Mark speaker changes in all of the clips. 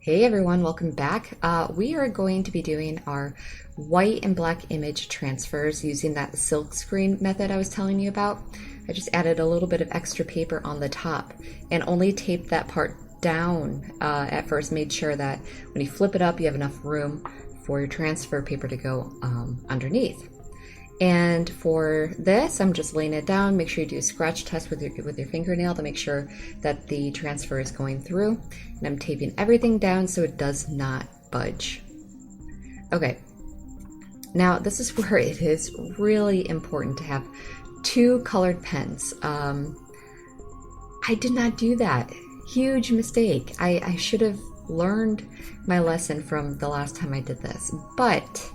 Speaker 1: Hey everyone, welcome back. We are going to be doing our white and black image transfers using that silk screen method I was telling you about. I just added a little bit of extra paper on the top and only taped that part down at first, made sure that when you flip it up you have enough room for your transfer paper to go underneath. And for this, I'm just laying it down. Make sure you do a scratch test with your fingernail to make sure that the transfer is going through. And I'm taping everything down so it does not budge. Okay, now this is where it is really important to have two colored pens. I did not do that. Huge mistake. I should have learned my lesson from the last time I did this, but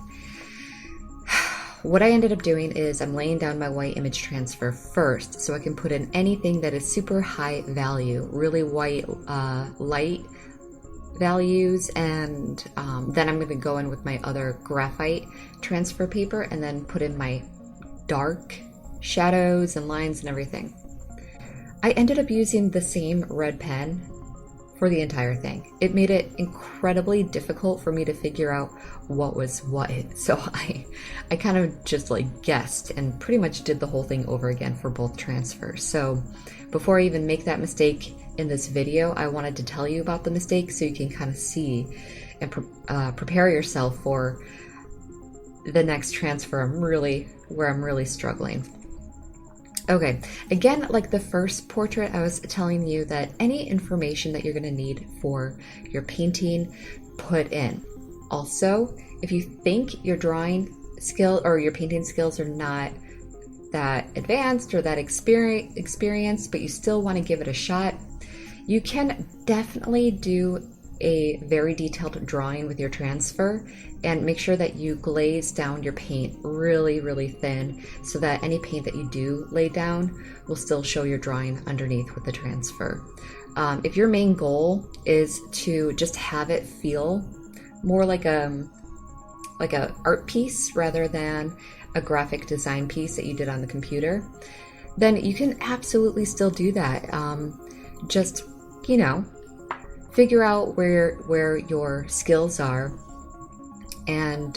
Speaker 1: what I ended up doing is I'm laying down my white image transfer first so I can put in anything that is super high value, really white, light values, and then I'm going to go in with my other graphite transfer paper and then put in my dark shadows and lines and everything. I ended up using the same red pen for the entire thing. It made it incredibly difficult for me to figure out what was what. So I kind of just like guessed and pretty much did the whole thing over again for both transfers. So before I even make that mistake in this video, I wanted to tell you about the mistake so you can kind of see and prepare yourself for the next transfer where I'm really struggling. Okay, again, like the first portrait, I was telling you that any information that you're going to need for your painting, put in. Also, if you think your drawing skill or your painting skills are not that advanced or that experienced, but you still want to give it a shot, you can definitely do a very detailed drawing with your transfer and make sure that you glaze down your paint really thin so that any paint that you do lay down will still show your drawing underneath with the transfer. If your main goal is to just have it feel more like a art piece rather than a graphic design piece that you did on the computer, then you can absolutely still do that. Just, you know, figure out where your skills are and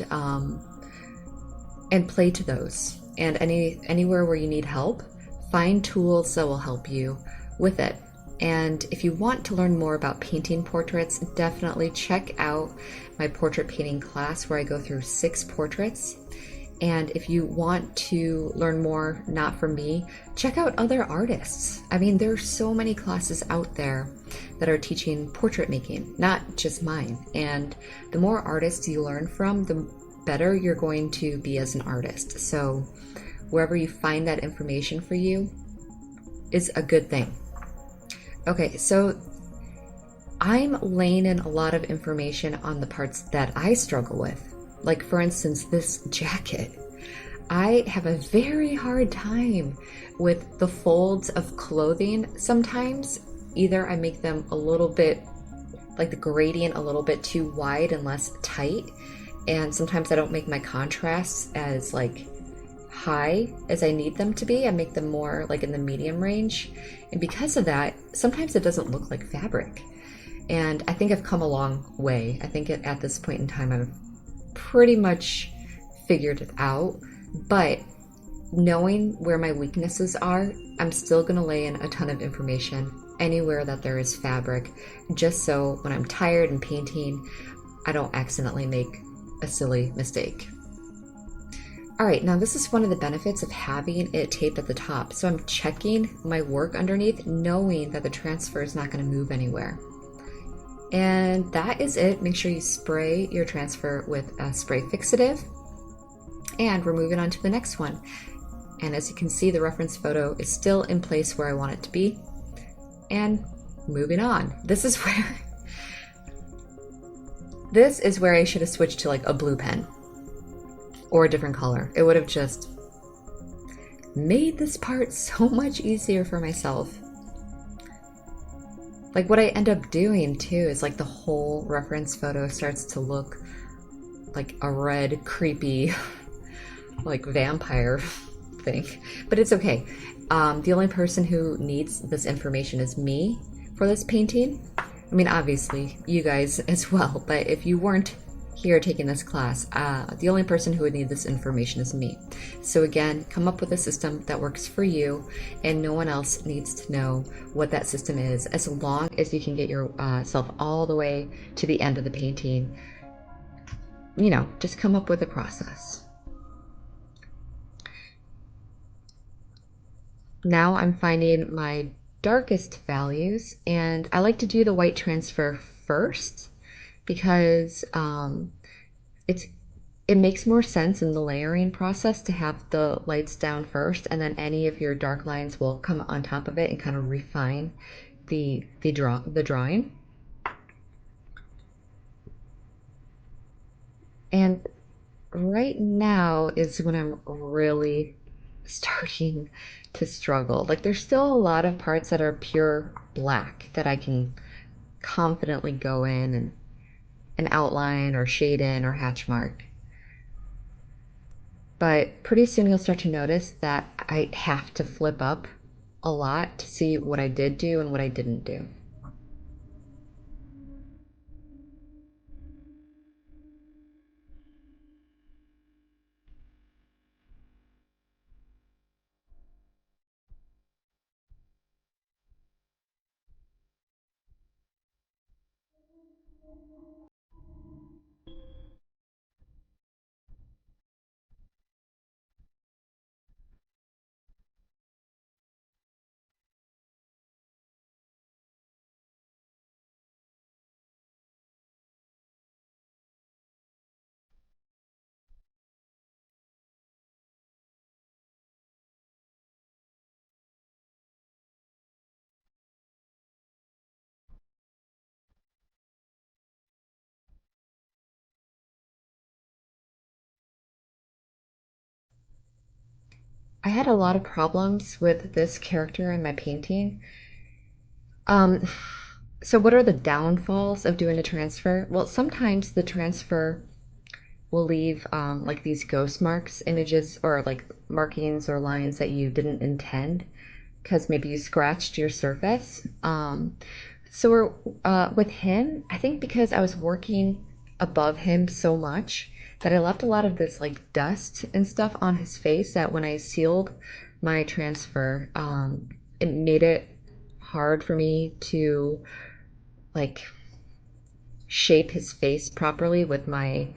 Speaker 1: play to those. And anywhere where you need help, find tools that will help you with it. And if you want to learn more about painting portraits, definitely check out my portrait painting class where I go through 6 portraits. And if you want to learn more, not from me, check out other artists. I mean, there are so many classes out there that are teaching portrait making, not just mine. And the more artists you learn from, the better you're going to be as an artist. So wherever you find that information for you is a good thing. Okay, so I'm laying in a lot of information on the parts that I struggle with. Like, for instance, this jacket. I have a very hard time with the folds of clothing sometimes. Either I make them a little bit, like the gradient a little bit too wide and less tight, and sometimes I don't make my contrasts as like high as I need them to be. I make them more like in the medium range, and because of that, sometimes it doesn't look like fabric. And I think I've come a long way. I think at this point in time I've pretty much figured it out, but knowing where my weaknesses are, I'm still going to lay in a ton of information anywhere that there is fabric, just so when I'm tired and painting, I don't accidentally make a silly mistake. All right, now this is one of the benefits of having it taped at the top. So I'm checking my work underneath, knowing that the transfer is not going to move anywhere. And that is it. Make sure you spray your transfer with a spray fixative, and we're moving on to the next one. And as you can see, the reference photo is still in place where I want it to be. And moving on. This is where I should have switched to like a blue pen or a different color. It would have just made this part so much easier for myself. Like, what I end up doing too is like the whole reference photo starts to look like a red, creepy, like vampire thing. But it's okay. The only person who needs this information is me for this painting. I mean, obviously, you guys as well, but if you weren't here taking this class, the only person who would need this information is me. So again, come up with a system that works for you, and no one else needs to know what that system is, as long as you can get yourself all the way to the end of the painting. You know, just come up with a process. Now I'm finding my darkest values, and I like to do the white transfer first because it's it makes more sense in the layering process to have the lights down first, and then any of your dark lines will come on top of it and kind of refine the drawing. And right now is when I'm really starting to struggle. Like there's still a lot of parts that are pure black that I can confidently go in and outline or shade in or hatch mark. But pretty soon you'll start to notice that I have to flip up a lot to see what I did do and what I didn't do. I had a lot of problems with this character in my painting. Um, so what are the downfalls of doing a transfer? Well, sometimes the transfer will leave like these ghost marks, images, or like markings or lines that you didn't intend because maybe you scratched your surface. So we're with him, I think because I was working above him so much that I left a lot of this like dust and stuff on his face that when I sealed my transfer, it made it hard for me to like shape his face properly with my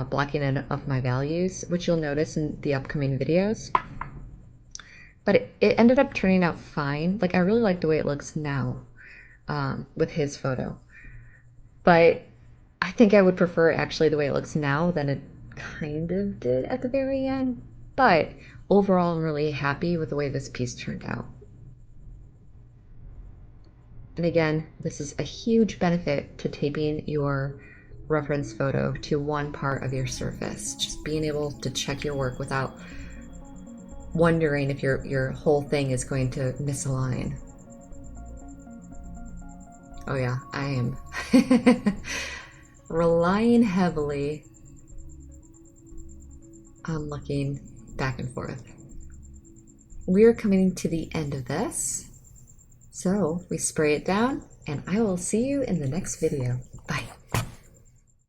Speaker 1: blocking in of my values, which you'll notice in the upcoming videos. But it ended up turning out fine. Like I really like the way it looks now with his photo. But I think I would prefer actually the way it looks now than it kind of did at the very end. But overall, I'm really happy with the way this piece turned out. And again, this is a huge benefit to taping your reference photo to one part of your surface. Just being able to check your work without wondering if your whole thing is going to misalign. Oh yeah, I am relying heavily on looking back and forth. We're coming to the end of this. So we spray it down, and I will see you in the next video.